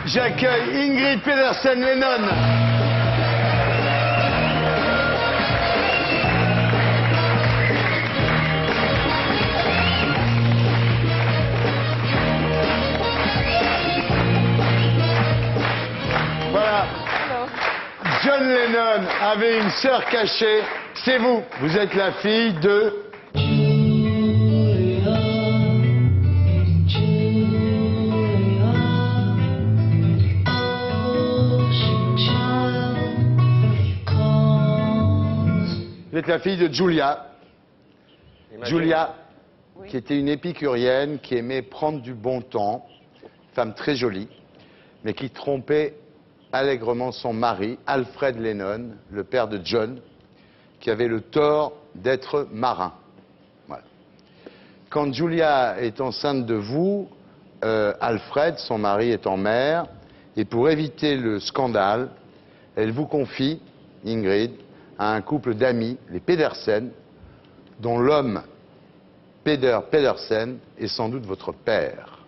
J'accueille Ingrid Pedersen-Lennon. Voilà. John Lennon avait une sœur cachée. C'est vous. Vous êtes la fille de... Vous êtes la fille de Julia. Julia, qui était une épicurienne, qui aimait prendre du bon temps, femme très jolie, mais qui trompait allègrement son mari, Alfred Lennon, le père de John, qui avait le tort d'être marin. Voilà. Quand Julia est enceinte de vous, Alfred, son mari, est en mer, et pour éviter le scandale, elle vous confie, Ingrid, à un couple d'amis, les Pedersen, dont l'homme, Pedersen, est sans doute votre père.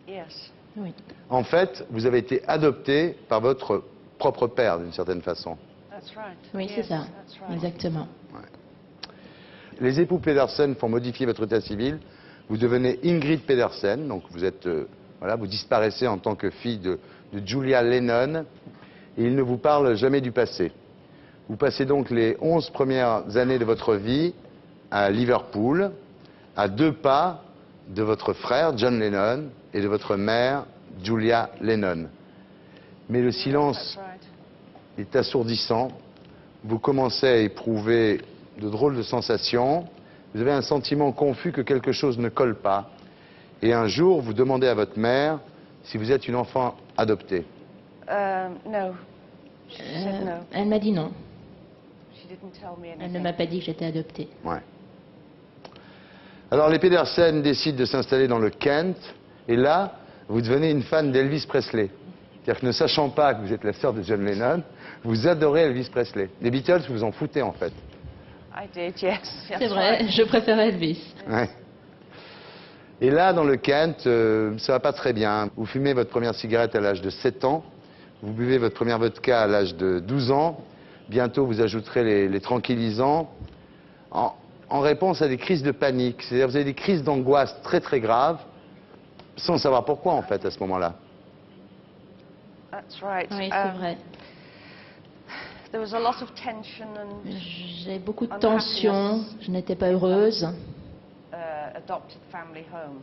Yes. Oui. En fait, vous avez été adopté par votre propre père, d'une certaine façon. That's right. Oui, Yes, c'est ça. that's right. Exactement. Les époux Pedersen font modifier votre état civil. Vous devenez Ingrid Pedersen, donc vous êtes, voilà, vous disparaissez en tant que fille de Julia Lennon, et ils ne vous parlent jamais du passé. Vous passez donc les 11 premières années de votre vie à Liverpool, à 2 pas de votre frère John Lennon et de votre mère Julia Lennon. Mais le silence That's right. est assourdissant. Vous commencez à éprouver de drôles de sensations. Vous avez un sentiment confus que quelque chose ne colle pas. Et un jour, vous demandez à votre mère si vous êtes une enfant adoptée. No. She said no. Elle m'a dit non. She didn't tell me Elle ne anything. m'a pas dit que j'étais adoptée. Ouais. Alors les Pedersen décident de s'installer dans le Kent, et là, vous devenez une fan d'Elvis Presley. C'est-à-dire que ne sachant pas que vous êtes la sœur de John Lennon, vous adorez Elvis Presley. Les Beatles, vous en foutez en fait. I did, yes. C'est That's vrai, right. je préférais Elvis. Ouais. Et là, dans le Kent, ça va pas très bien. Vous fumez votre première cigarette à l'âge de 7 ans, vous buvez votre première vodka à l'âge de 12 ans, bientôt vous ajouterez les tranquillisants, en réponse à des crises de panique. C'est-à-dire vous avez des crises d'angoisse très très graves, sans savoir pourquoi en fait à ce moment-là. That's right. Oui, c'est vrai. There was a lot of tension and J'ai beaucoup de tension, je n'étais pas heureuse. adopted family home.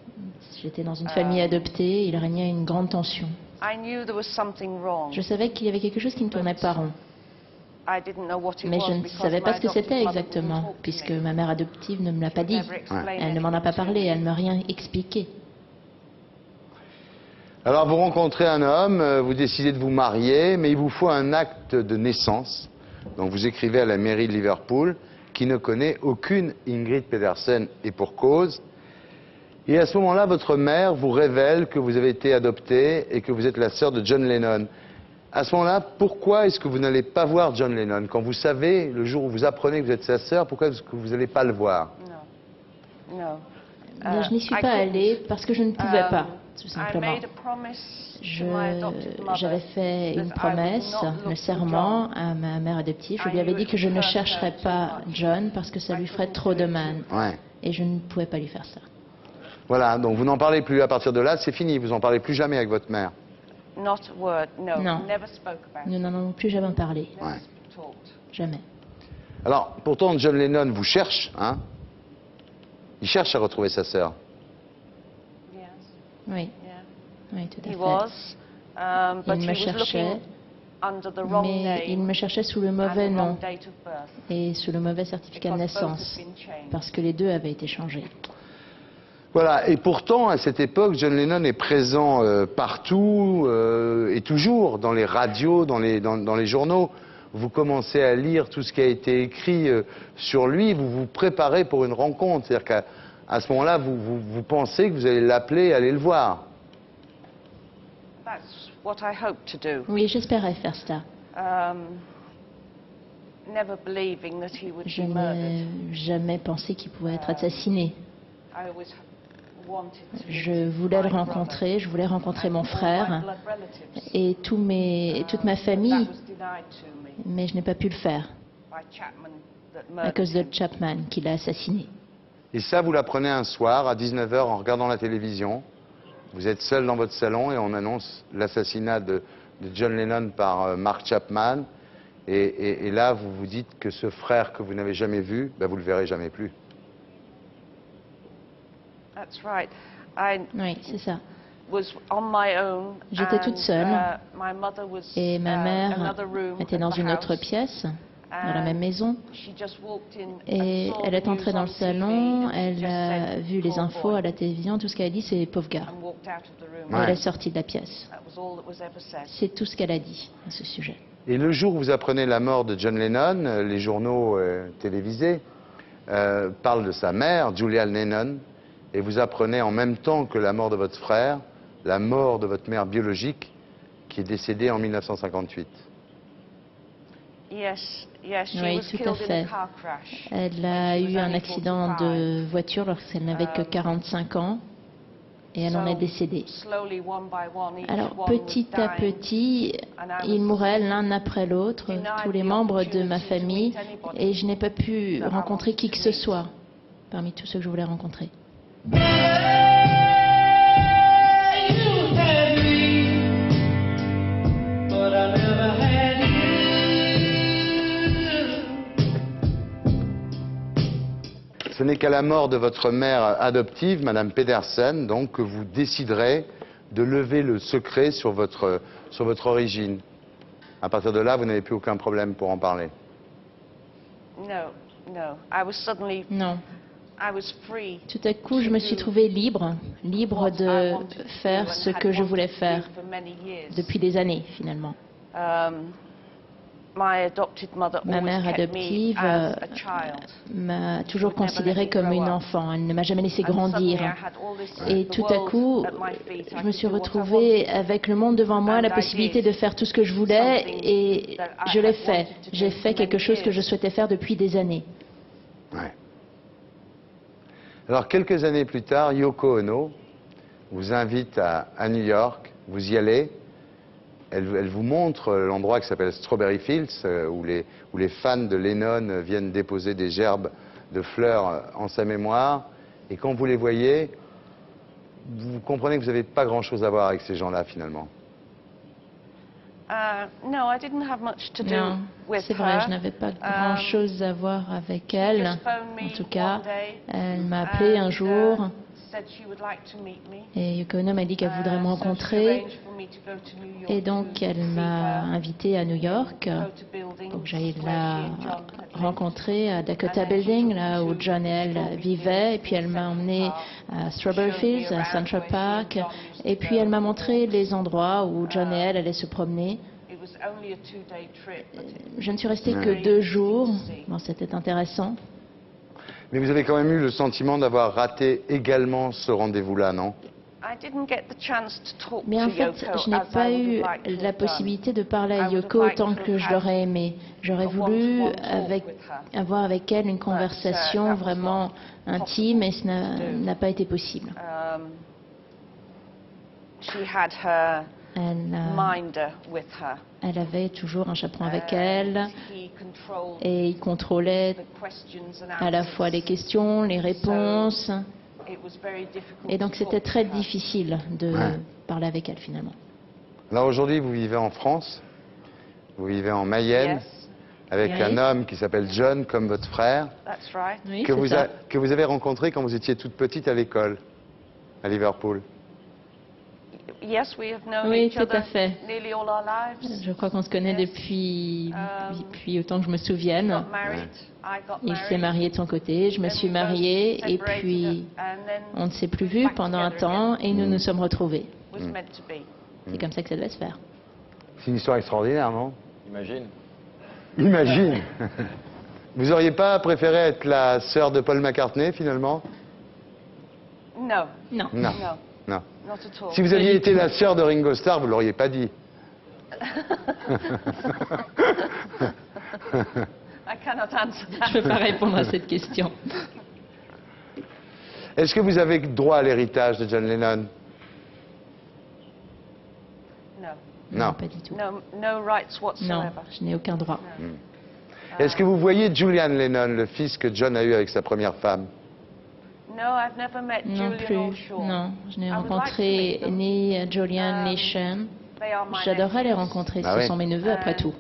J'étais dans une famille adoptée, il régnait une grande tension. I knew there was something wrong. Je savais qu'il y avait quelque chose qui ne tournait pas rond, I didn't know what it mais was je ne because savais my pas ce que adopted c'était mother wouldn't exactement, talk to puisque me. ma mère adoptive ne me l'a pas dit. Never explained Elle ne m'en a pas anything to parlé, me. elle ne m'a rien expliqué. Alors vous rencontrez un homme, vous décidez de vous marier, mais il vous faut un acte de naissance. Donc vous écrivez à la mairie de Liverpool, qui ne connaît aucune Ingrid Pedersen, et pour cause. Et à ce moment-là, votre mère vous révèle que vous avez été adoptée et que vous êtes la sœur de John Lennon. À ce moment-là, pourquoi est-ce que vous n'allez pas voir John Lennon? Quand vous savez, le jour où vous apprenez que vous êtes sa sœur, pourquoi est-ce que vous n'allez pas le voir? No. No. Mais je n'y suis I pas couldn't. allée parce que je ne pouvais pas, tout I simplement. made a promise to my adopted mother J'avais fait une that I would promesse, not look le for serment John. à ma mère adoptive. Je I lui avais knew dit it que je would ne hurt her chercherais too pas much. John parce que ça I lui ferait couldn't trop do de it. mal. Ouais. Et je ne pouvais pas lui faire ça. Voilà, donc vous n'en parlez plus à partir de là, c'est fini, vous n'en parlez plus jamais avec votre mère. Not a word. No. Non. Never spoke about Nous it. n'en avons plus jamais parlé. Never Ouais. talked. Jamais. Alors, pourtant, John Lennon vous cherche, hein? Il cherche à retrouver sa sœur. Yes. Oui, Yeah. oui, tout à He fait. was. But Il he me was cherchait, looking under the wrong mais il name me cherchait sous le and mauvais the nom wrong date of birth. et sous le mauvais certificat de Because both naissance, had been changed. parce que les deux avaient été changés. Voilà, et pourtant, à cette époque, John Lennon est présent partout et toujours, dans les radios, dans les journaux. Vous commencez à lire tout ce qui a été écrit sur lui, vous vous préparez pour une rencontre. C'est-à-dire qu'à ce moment-là, vous pensez que vous allez l'appeler et aller le voir. That's what I hoped to do. Oui, j'espérais faire ça. Never believing that he would Je be murdered. n'ai jamais pensé qu'il pouvait être assassiné. I always wanted to Je meet voulais le my brother. rencontrer, je voulais rencontrer mon And all my frère blood relatives. et toute ma That famille, was denied to me mais je n'ai pas pu le faire by Chapman that à murdered cause de him. Chapman qui l'a assassiné. Et ça, vous l'apprenez un soir à 19 h en regardant la télévision. Vous êtes seul dans votre salon et on annonce l'assassinat de John Lennon par Mark Chapman. Et là, vous vous dites que ce frère que vous n'avez jamais vu, ben, vous ne le verrez jamais plus. That's right. I Oui, c'est ça. was on my own. J'étais toute seule. My mother was Et ma mère another room était at dans the une autre house, pièce, dans la and même maison. she just walked in Et and saw elle est the entrée news dans on le salon, TV, and she elle just a said, vu les "Poor infos boy," à la télévision, tout ce qu'elle a dit c'est pauvre gars. and walked out of the room. Et Ouais. elle est sortie de la pièce. That was all that was ever said. C'est tout ce qu'elle a dit à ce sujet. Et le jour où vous apprenez la mort de John Lennon, les journaux télévisés parlent de sa mère, Julia Lennon, et vous apprenez en même temps que la mort de votre frère, la mort de votre mère biologique, qui est décédée en 1958. Yes, yes, she Oui, was tout à killed in fait. a car crash. Elle a eu un accident de voiture lorsqu'elle n'avait que 45 ans et elle en est décédée. Slowly, one by one, each Alors one was petit à dying. petit, ils mouraient l'un après l'autre, tous les membres de ma famille, et je n'ai pas pu rencontrer qui que ce soit parmi tous ceux que je voulais rencontrer. Ce n'est qu'à la mort de votre mère adoptive, Madame Pedersen, donc, que vous déciderez de lever le secret sur votre origine. À partir de là, vous n'avez plus aucun problème pour en parler. No, no. I was suddenly, Non. I was free. Tout à coup, je me suis trouvée libre de faire ce que je voulais faire depuis des années, finalement. My adopted mother Ma always mère kept me adoptive as a child. m'a toujours considérée comme une enfant. Elle ne m'a jamais laissé grandir. Et tout à coup, je me suis retrouvée avec le monde devant moi, la possibilité de faire tout ce que je voulais, et je l'ai fait. J'ai fait quelque chose que je souhaitais faire depuis des années. Ouais. Alors, quelques années plus tard, Yoko Ono vous invite à New York. Vous y allez. Elle vous montre l'endroit qui s'appelle Strawberry Fields, où les fans de Lennon viennent déposer des gerbes de fleurs en sa mémoire. Et quand vous les voyez, vous comprenez que vous n'avez pas grand-chose à voir avec ces gens-là, finalement. No, I didn't have much to do Non, with c'est vrai, her. je n'avais pas grand-chose à voir avec elle. Just phoned me En tout cas, one day elle m'a appelé un and, jour said she would like to meet me. et Yoko Ono m'a dit qu'elle voudrait me So she rencontrer. arranged for me to go to New York Et donc, to elle see m'a her, invitée à New York go to buildings pour que j'aille where la she and John had lived. rencontrer à Dakota Building, là où John et elle vivaient. Et puis elle m'a emmenée à Strawberry Fields, à Central Park. Et puis elle m'a montré les endroits où John et elle allaient se promener. It was only a 2-day trip, but Je ne suis restée que 2 jours. Bon, c'était intéressant. Mais vous avez quand même eu le sentiment d'avoir raté également ce rendez-vous-là, non? I didn't get the chance to talk Mais en to fait, Yoko je n'ai as pas I would eu have liked to la have possibilité de parler I à would have Yoko liked autant to que have je had l'aurais aimé. J'aurais a voulu one-to-one talk with her. avoir avec elle une conversation that was vraiment not intime, et ce possible to n'a pas été possible. She had her Elle, minder with her. elle avait toujours un chaperon avec elle, He controlled et il contrôlait the questions and à la answers. fois les questions, les réponses. It was very difficult Et donc to c'était talk très to her. difficile de Ouais. parler avec elle finalement. Alors aujourd'hui, vous vivez en France, vous vivez en Mayenne, Yes, avec Oui. un homme qui s'appelle John, comme votre frère, that's right. Oui, que c'est ça. que vous avez rencontré quand vous étiez toute petite à l'école, à Liverpool. Yes, we have known Oui, each tout à other fait. nearly all our lives. Je crois qu'on se connaît Yes. depuis autant que je me souvienne. Got married. I got Il married. s'est marié de son côté, je me Then suis we both mariée, et separated, puis and then on ne s'est plus we're vus back pendant un together temps, again. et nous nous sommes retrouvés. Was meant to be. C'est comme ça que ça devait se faire. C'est une histoire extraordinaire, non? Imagine. Imagine. Vous auriez pas préféré être la sœur de Paul McCartney, finalement? No, Non. Non. no, Non. not at all. Si vous aviez été la sœur de Ringo Starr, vous l'auriez pas dit. I cannot answer that. Je ne peux pas répondre à cette question. Est-ce que vous avez droit à l'héritage de John Lennon? No. Non. Pas du tout. No rights Non, whatsoever. je n'ai aucun droit. Est-ce que vous voyez Julian Lennon, le fils que John a eu avec sa première femme? No, I've never met Non Julian or plus. Sean. Non, je n'ai I would rencontré like to meet them. ni Julian ni Sean. They are my J'adorerais les nephews. rencontrer, Ah ce oui. sont mes neveux après tout.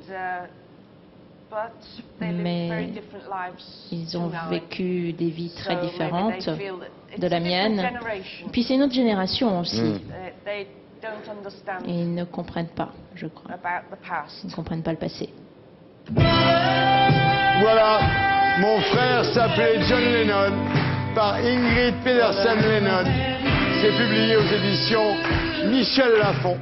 But they live Mais very different lives ils ont to mine. vécu des vies très So maybe différentes they feel that it's de la a different mienne. generation. Puis c'est une autre génération aussi. They don't understand Et ils ne comprennent pas, je crois. about the past. Ils ne comprennent pas le passé. Voilà, mon frère s'appelait John Lennon par Ingrid Pedersen Lennon. C'est publié aux éditions Michel Lafon.